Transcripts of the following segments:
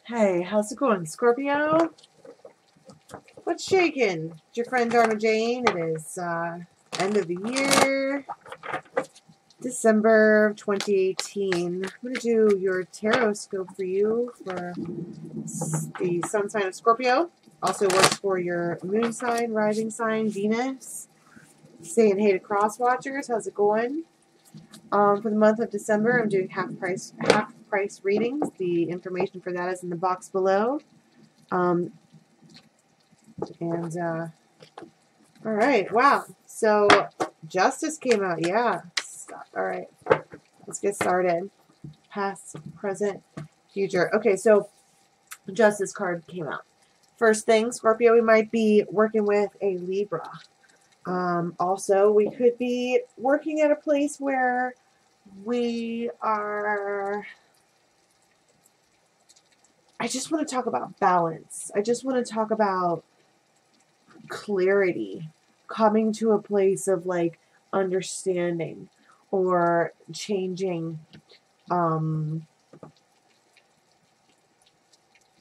Hey, how's it going, Scorpio? What's shaking? It's your friend Dharma Jane. It is end of the year, December of 2018. I'm going to do your tarot scope for you for the sun sign of Scorpio. Also works for your moon sign, rising sign, Venus. Saying hey to cross watchers. How's it going? For the month of December, I'm doing half price readings. The information for that is in the box below. All right, wow. So, Justice came out, yeah. All right, let's get started. Past, present, future. Okay, so Justice card came out. First thing, Scorpio, we might be working with a Libra. Also, we could be working at a place where we are... I just want to talk about balance. I just want to talk about clarity, coming to a place of like understanding or changing. I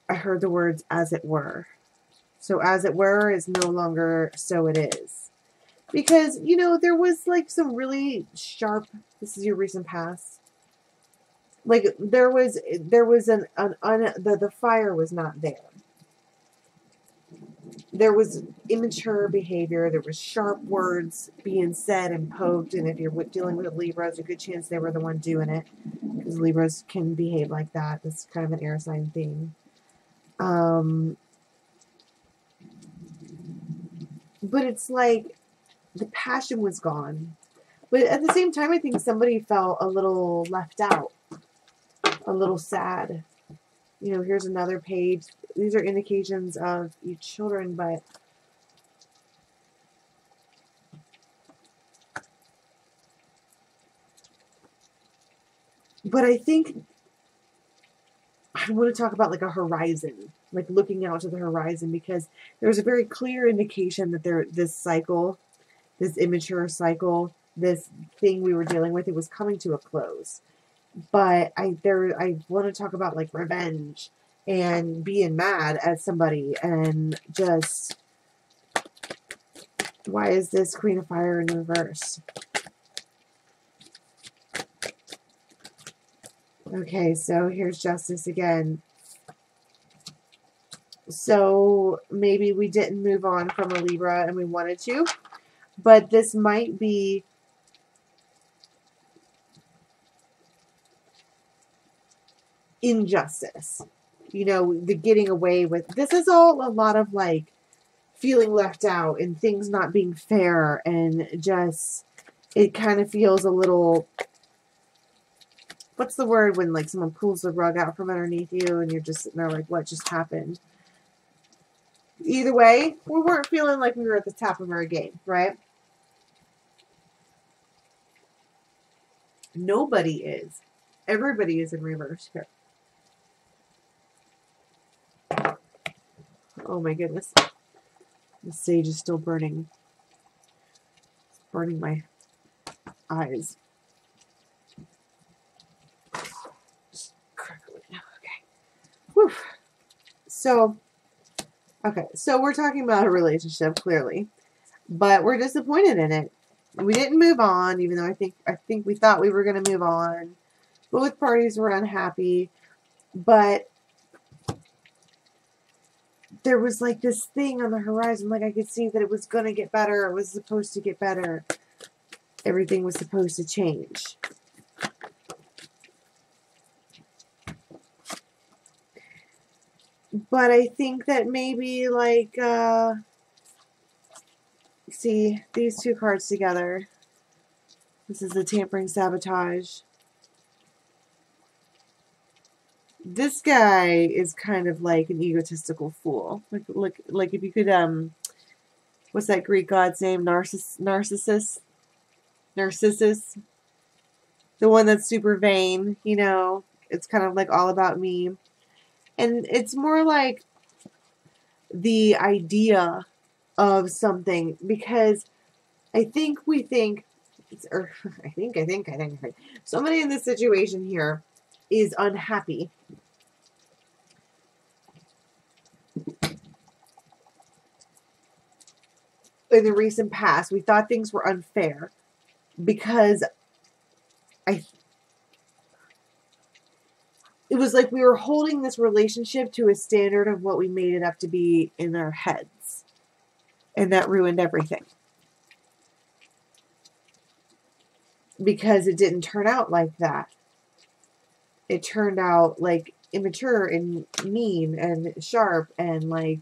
heard the words as it were. So as it were is no longer so it is. Because, you know, there was like some really sharp, this is your recent past. Like there was the fire was not there. There was immature behavior. There was sharp words being said and poked. And if you're dealing with a Libra, there's a good chance they were the one doing it. Because Libras can behave like that. That's kind of an air sign thing. But it's like the passion was gone. But at the same time, I think somebody felt a little left out. A little sad. You know, here's another page. These are indications of your children, but I think I want to talk about like a horizon, like looking out to the horizon, because there's a very clear indication that this cycle, this immature cycle, this thing we were dealing with, it was coming to a close. But I want to talk about like revenge and being mad at somebody and just, why is this Queen of Fire in reverse? Okay, so here's Justice again. So maybe we didn't move on from a Libra and we wanted to, but this might be injustice. You know, the getting away with, this is all a lot of like feeling left out and things not being fair, and just, it kind of feels a little, what's the word when like someone pulls the rug out from underneath you and you're just sitting there like, what just happened? Either way, we weren't feeling like we were at the top of our game, right? Nobody is. Everybody is in reverse here. Oh my goodness. The sage is still burning. It's burning my eyes. Just crackle it now. Okay. Whew. So, okay. So we're talking about a relationship, clearly. But we're disappointed in it. We didn't move on, even though I think we thought we were going to move on. Both parties were unhappy. But there was like this thing on the horizon, like I could see that it was going to get better. It was supposed to get better. Everything was supposed to change. But I think that maybe like, see, these two cards together. This is the tampering sabotage. This guy is kind of like an egotistical fool. Like if you could, what's that Greek god's name? Narcissus? The one that's super vain, you know? It's kind of like all about me. And it's more like the idea of something, because I think somebody in this situation here is unhappy in the recent past, we thought things were unfair because it was like we were holding this relationship to a standard of what we made it up to be in our heads. And that ruined everything. Because it didn't turn out like that. It turned out like immature and mean and sharp and like,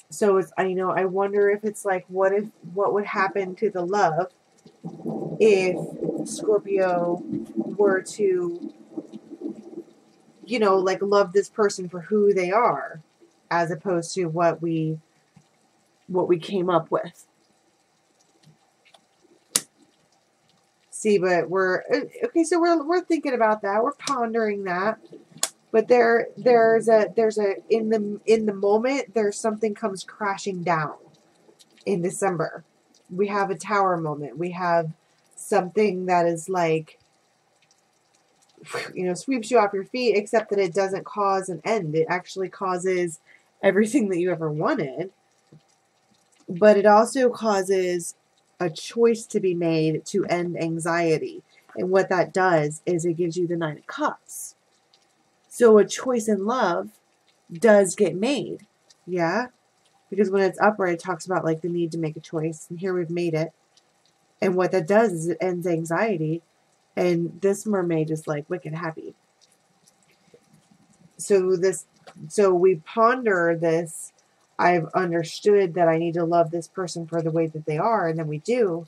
so it's, I wonder if it's like, what would happen to the love if Scorpio were to, like love this person for who they are as opposed to what we came up with. See, but we're thinking about that. We're pondering that. But there's a in the moment there's something comes crashing down in December. We have a tower moment. We have something that is like, sweeps you off your feet, except that it doesn't cause an end. It actually causes everything that you ever wanted. But it also causes a choice to be made to end anxiety. And what that does is it gives you the 9 of Cups. So a choice in love does get made. Yeah? Because when it's upright, it talks about like the need to make a choice. And here we've made it. And what that does is it ends anxiety. And this mermaid is like wicked happy. So we ponder this. I've understood that I need to love this person for the way that they are, and then we do.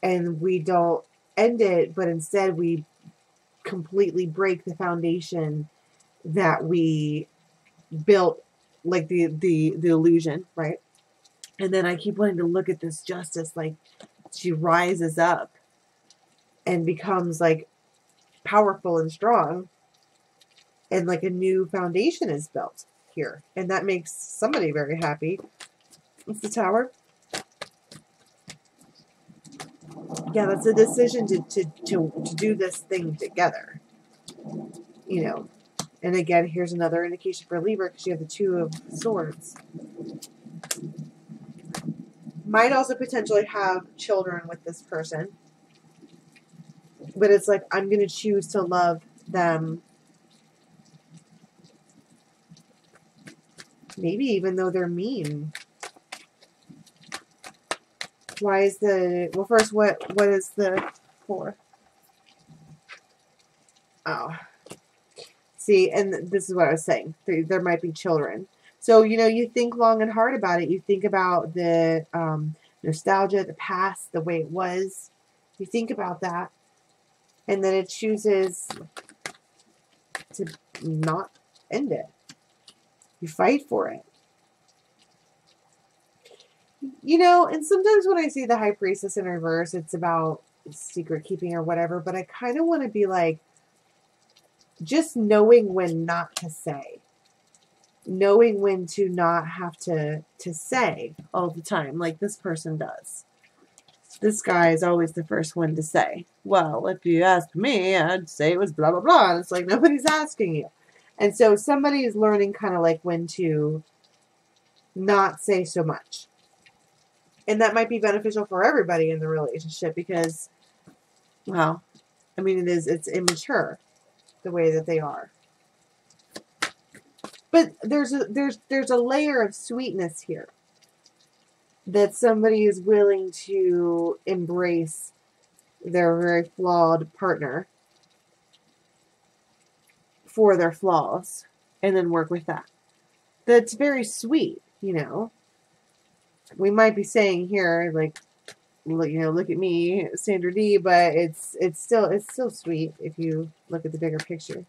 And we don't end it, but instead we completely break the foundation that we built, like the illusion, right? And then I keep wanting to look at this justice, like she rises up and becomes like powerful and strong, and like a new foundation is built here, and that makes somebody very happy. It's the Tower. Yeah, that's a decision to do this thing together. And again, here's another indication for Libra because you have the 2 of Swords. Might also potentially have children with this person. But it's like, I'm going to choose to love them. Maybe even though they're mean. Why is well, first, what is the 4? Oh. See, and this is what I was saying. There might be children. So, you think long and hard about it. You think about the nostalgia, the past, the way it was. You think about that. And then it chooses to not end it. You fight for it. And sometimes when I see the High Priestess in reverse, it's about secret keeping or whatever, but I kind of want to be like, just knowing when not to say. Knowing when to not have to say all the time, like this person does. This guy is always the first one to say, well, if you ask me, I'd say it was blah, blah, blah. And it's like, nobody's asking you. And so somebody is learning kind of like when to not say so much. And that might be beneficial for everybody in the relationship because, well, it's immature the way that they are. But there's a layer of sweetness here that somebody is willing to embrace their very flawed partner for their flaws and then work with that. That's very sweet, We might be saying here, like, look at me, Sandra D, but it's still sweet if you look at the bigger picture.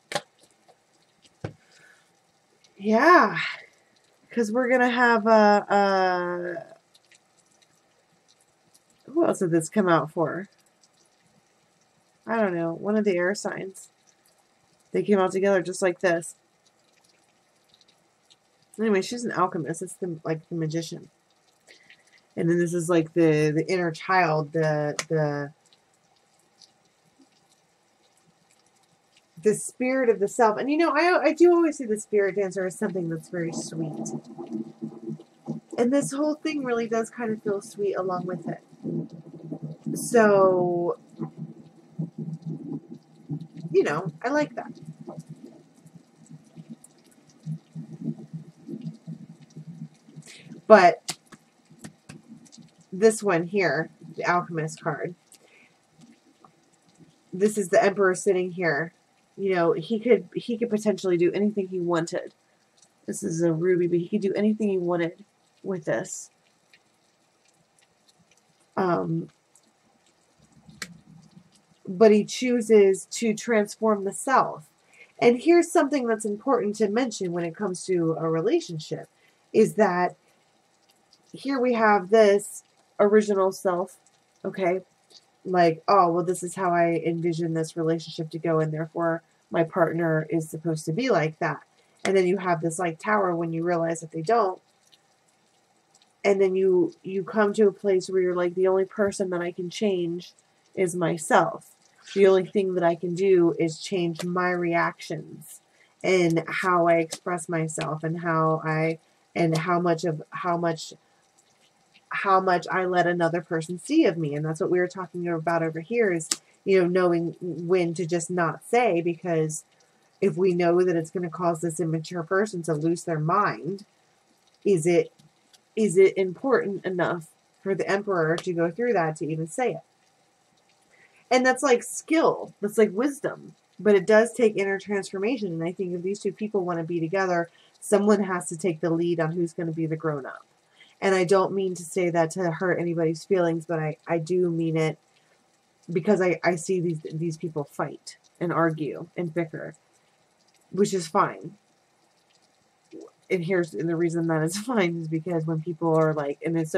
Yeah, because we're gonna have who else did this come out for? I don't know. One of the air signs. They came out together just like this. Anyway, she's an alchemist. It's the magician. And then this is like the inner child, the spirit of the self. And I do always see the spirit dancer as something that's very sweet. And this whole thing really does kind of feel sweet along with it. So, you know, I like that. But this one here, the Alchemist card, this is the Emperor sitting here. You know, he could potentially do anything he wanted. This is a ruby, but he could do anything he wanted with this. But he chooses to transform the self. And here's something that's important to mention when it comes to a relationship, is that here we have this original self, okay? Like, oh, well, this is how I envision this relationship to go, and therefore my partner is supposed to be like that. And then you have this like tower when you realize that they don't. And then you come to a place where you're like, the only person that I can change is myself. The only thing that I can do is change my reactions and how I express myself and how much I let another person see of me. And that's what we were talking about over here is, you know, knowing when to just not say, because if we know that it's going to cause this immature person to lose their mind, is it important enough for the Emperor to go through that to even say it? And that's like skill. That's like wisdom. But it does take inner transformation. And I think if these two people want to be together, someone has to take the lead on who's going to be the grown-up. And I don't mean to say that to hurt anybody's feelings, but I do mean it because I see these people fight and argue and bicker, which is fine. And the reason that it's fine is because when people are like, and it's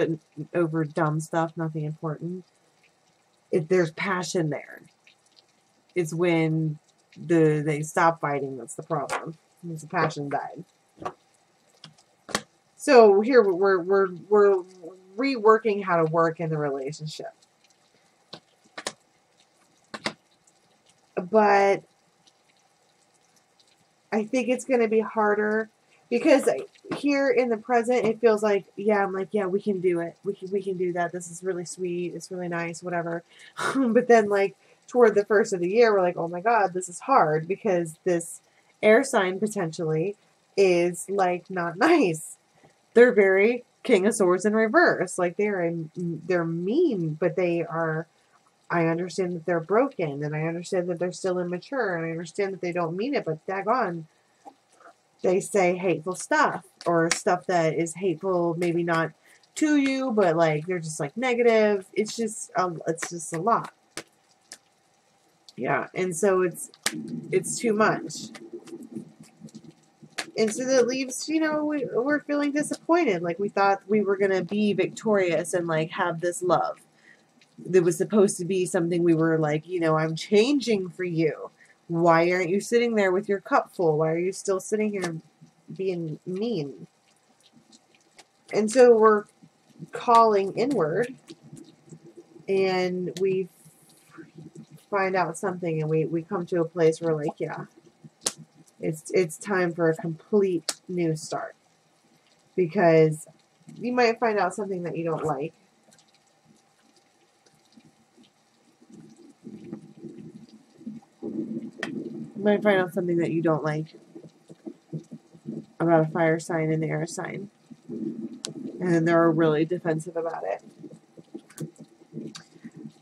over dumb stuff, nothing important, if there's passion there, it's when they stop fighting that's the problem. It's the passion died. So here we're reworking how to work in the relationship. But I think it's going to be harder because here in the present, it feels like, yeah, I'm like, yeah, we can do it. We can do that. This is really sweet. It's really nice, whatever. But then like toward the first of the year, we're like, oh my God, this is hard because this air sign potentially is like not nice. They're very King of Swords in reverse. Like they're mean, but they are, I understand that they're broken, and I understand that they're still immature, and I understand that they don't mean it, but daggone, they say hateful stuff, or stuff that is hateful, maybe not to you, but like they're just like negative. It's just a lot. Yeah, and so it's too much. And so that leaves, you know, we're feeling disappointed. Like we thought we were going to be victorious and like have this love. That was supposed to be something we were like, you know, I'm changing for you. Why aren't you sitting there with your cup full? Why are you still sitting here being mean? And so we're calling inward and we find out something and we come to a place where like, yeah, it's time for a complete new start, because you might find out something that you don't like. You might find out something that you don't like about a fire sign and the air sign, and then they're really defensive about it.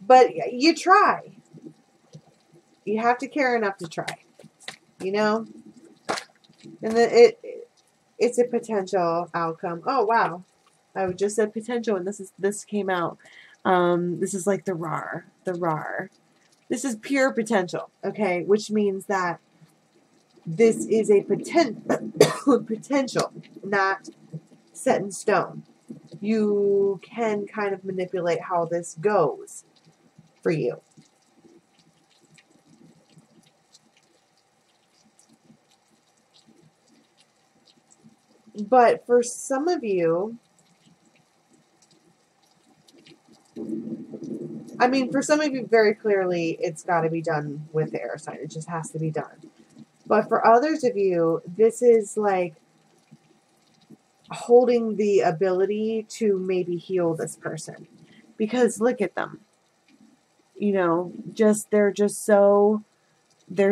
But you try. You have to care enough to try, you know? And then it's a potential outcome. Oh, wow. I just said potential, and this came out. This is like the RAR. This is pure potential, okay? Which means that this is a potential, not set in stone. You can kind of manipulate how this goes for you. But for some of you, I mean, for some of you, very clearly, it's got to be done with the air sign. It just has to be done. But for others of you, this is like holding the ability to maybe heal this person. Because look at them. You know, they're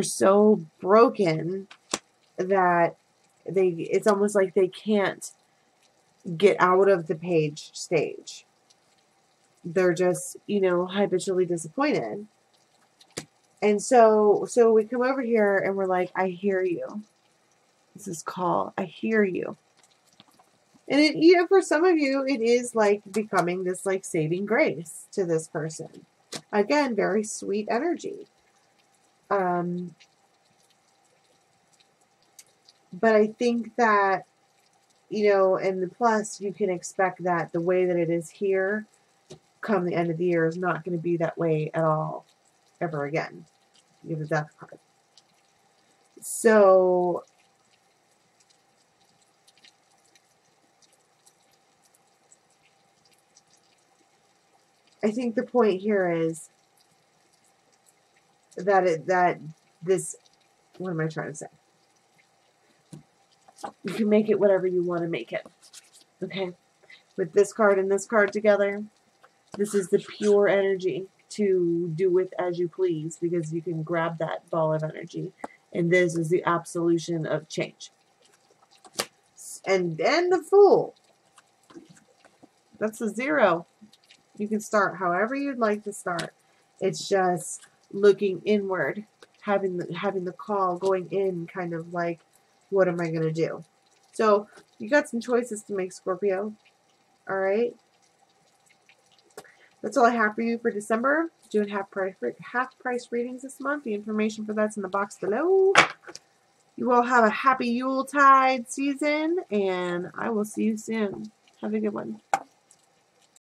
so broken that it's almost like they can't get out of the page stage. They're just, you know, habitually disappointed. And so we come over here and we're like, I hear you. This is call. I hear you. And it, you know, for some of you, it is like becoming this like saving grace to this person. Again, very sweet energy. But I think that, you know, and the plus, you can expect that the way that it is here, come the end of the year, is not going to be that way at all, ever again. You have the Death card. So, I think the point here is that this, what am I trying to say? You can make it whatever you want to make it. Okay? With this card and this card together, this is the pure energy to do with as you please, because you can grab that ball of energy. And this is the absolution of change. And the Fool. That's a 0. You can start however you'd like to start. It's just looking inward, having the call going in, kind of like, what am I going to do? So you got some choices to make, Scorpio. All right. That's all I have for you for December. Doing half price readings this month. The information for that's in the box below. You all have a happy Yuletide season, and I will see you soon. Have a good one.